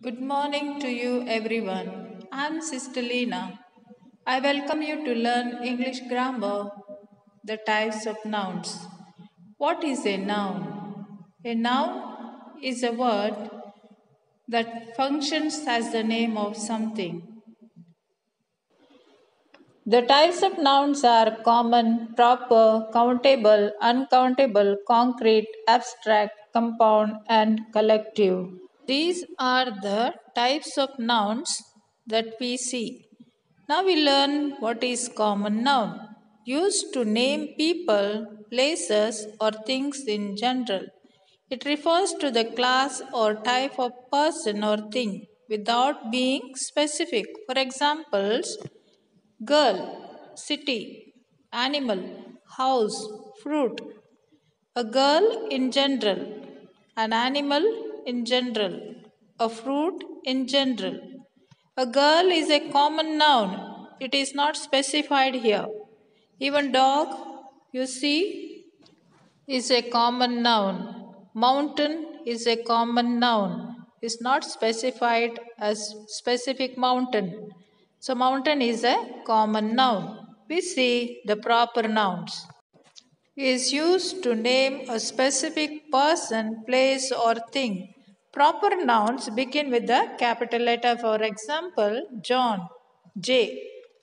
Good morning to you, everyone. I'm Sister Lena. I welcome you to learn English grammar, the types of nouns. What is a noun? A noun is a word that functions as the name of something. The types of nouns are common, proper, countable, uncountable, concrete, abstract, compound, and collective. These are the types of nouns that we see. Now we learn what is common noun, used to name people, places, or things in general. It refers to the class or type of person or thing without being specific. For examples, girl, city, animal, house, fruit. A girl in general, an animal in general, a fruit in general. A girl is a common noun, it is not specified here. Even dog, you see, is a common noun. Mountain is a common noun, is not specified as specific mountain. So, mountain is a common noun. We see the proper nouns is used to name a specific person, place, or thing. Proper nouns begin with the capital letter. For example, John, J,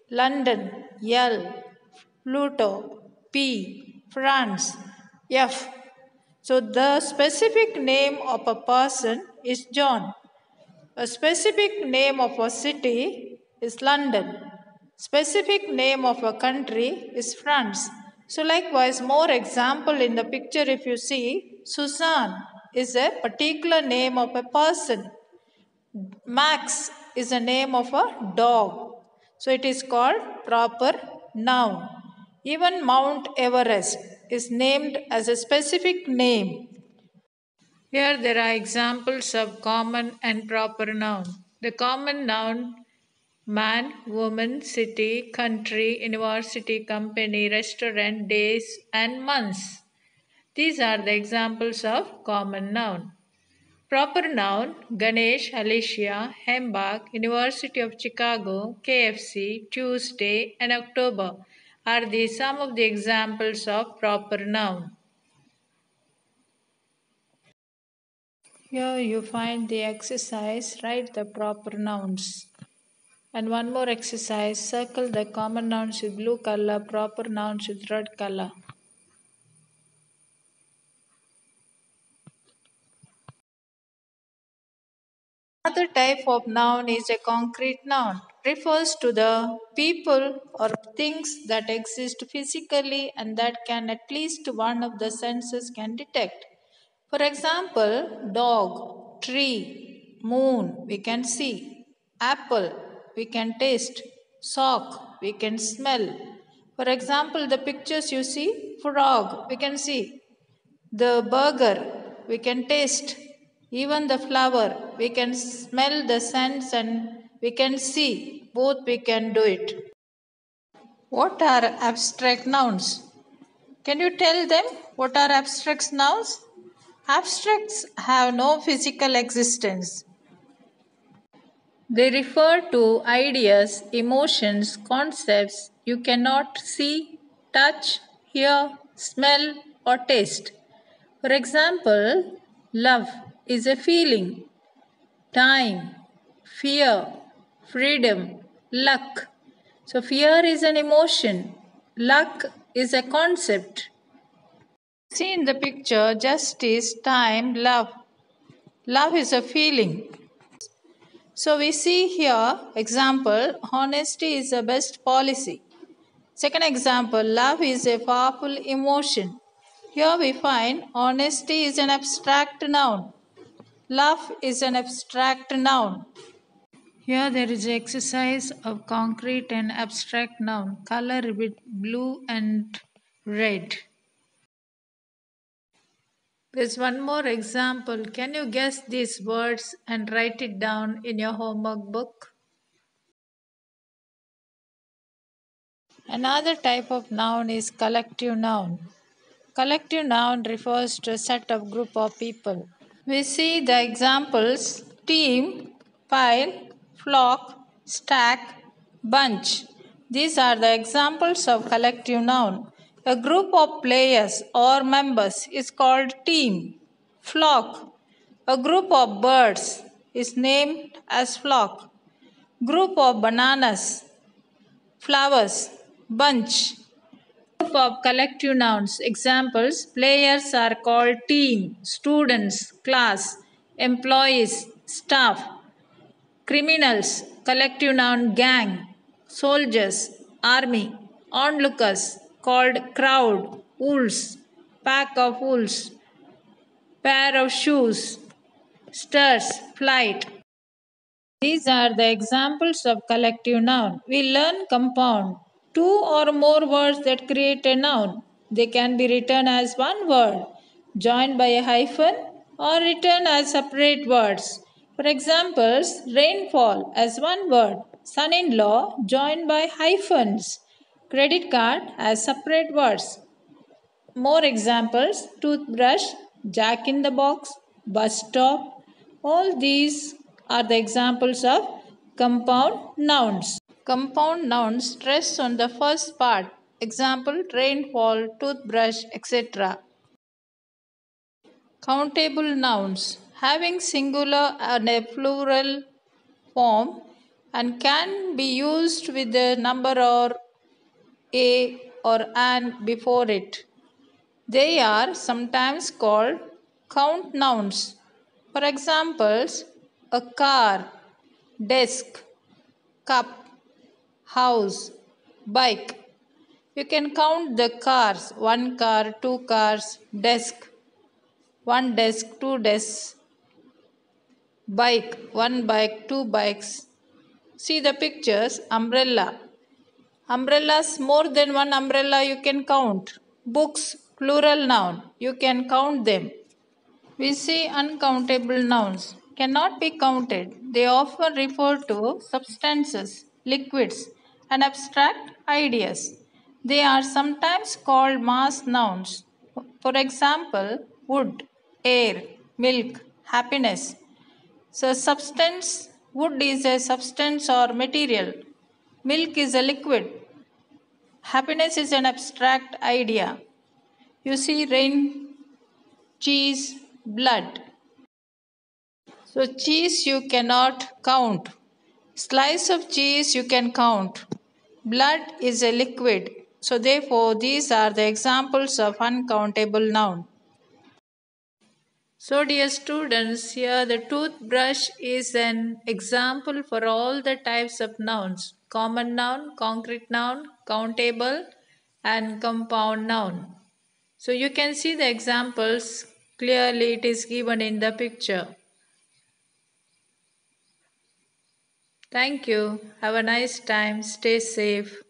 London, L, Pluto, P, France, F. So the specific name of a person is John. A specific name of a city is London. Specific name of a country is France. So likewise, more example in the picture if you see, Suzanne is a particular name of a person. Max is a name of a dog. So it is called proper noun. Even Mount Everest is named as a specific name. Here there are examples of common and proper noun. The common noun man, woman, city, country, university, company, restaurant, days, and months. These are the examples of common noun. Proper noun Ganesh, Alicia, Hembach, University of Chicago, KFC, Tuesday, and October are some of the examples of proper noun. Here you find the exercise, write the proper nouns. And one more exercise, circle the common nouns with blue color, proper nouns with red color. Another type of noun is a concrete noun. Refers to the people or things that exist physically and that can at least one of the senses can detect. For example, dog, tree, moon, we can see. Apple, we can taste. Sock, we can smell. For example, the pictures you see, frog, we can see. The burger, we can taste. Even the flower, we can smell the scents and we can see. Both we can do it. What are abstract nouns? Can you tell them what are abstract nouns? Abstracts have no physical existence. They refer to ideas, emotions, concepts you cannot see, touch, hear, smell, or taste. For example, love is a feeling, time, fear, freedom, luck. So, fear is an emotion, luck is a concept. See in the picture justice, time, love. Love is a feeling. So we see here example honesty is the best policy. Second example love is a powerful emotion. Here we find honesty is an abstract noun. Love is an abstract noun. Here there is exercise of concrete and abstract noun. Color with blue and red. There's one more example. Can you guess these words and write it down in your homework book? Another type of noun is collective noun. Collective noun refers to a set of group of people. We see the examples team, pile, flock, stack, bunch. These are the examples of collective noun. A group of players or members is called team. Flock. A group of birds is named as flock. Group of bananas, flowers, bunch. Group of collective nouns. Examples: players are called team, students, class, employees, staff. Criminals, collective noun gang, soldiers, army, onlookers, called crowd, wolves, pack of wolves, pair of shoes, stirs, flight. These are the examples of collective noun. We learn compound. Two or more words that create a noun. They can be written as one word, joined by a hyphen, or written as separate words. For examples, rainfall as one word, son-in-law joined by hyphens, credit card as separate words. More examples: toothbrush, jack in the box, bus stop. All these are the examples of compound nouns. Compound nouns stress on the first part. Example: rainfall, toothbrush, etc. Countable nouns having singular and a plural form and can be used with the number or a or an before it. They are sometimes called count nouns. For examples, a car, desk, cup, house, bike. You can count the cars: one car, two cars, desk, one desk, two desks, bike, one bike, two bikes. See the pictures: umbrella. Umbrellas, more than one umbrella you can count. Books, plural noun, you can count them. We see uncountable nouns cannot be counted. They often refer to substances, liquids, and abstract ideas. They are sometimes called mass nouns. For example, wood, air, milk, happiness. So, substance, wood is a substance or material. Milk is a liquid. Happiness is an abstract idea. You see rain, cheese, blood. So, cheese you cannot count. Slice of cheese you can count. Blood is a liquid. So, therefore, these are the examples of uncountable noun. So, dear students, here the toothbrush is an example for all the types of nouns: common noun, concrete noun, countable, and compound noun. So, you can see the examples clearly, it is given in the picture. Thank you. Have a nice time. Stay safe.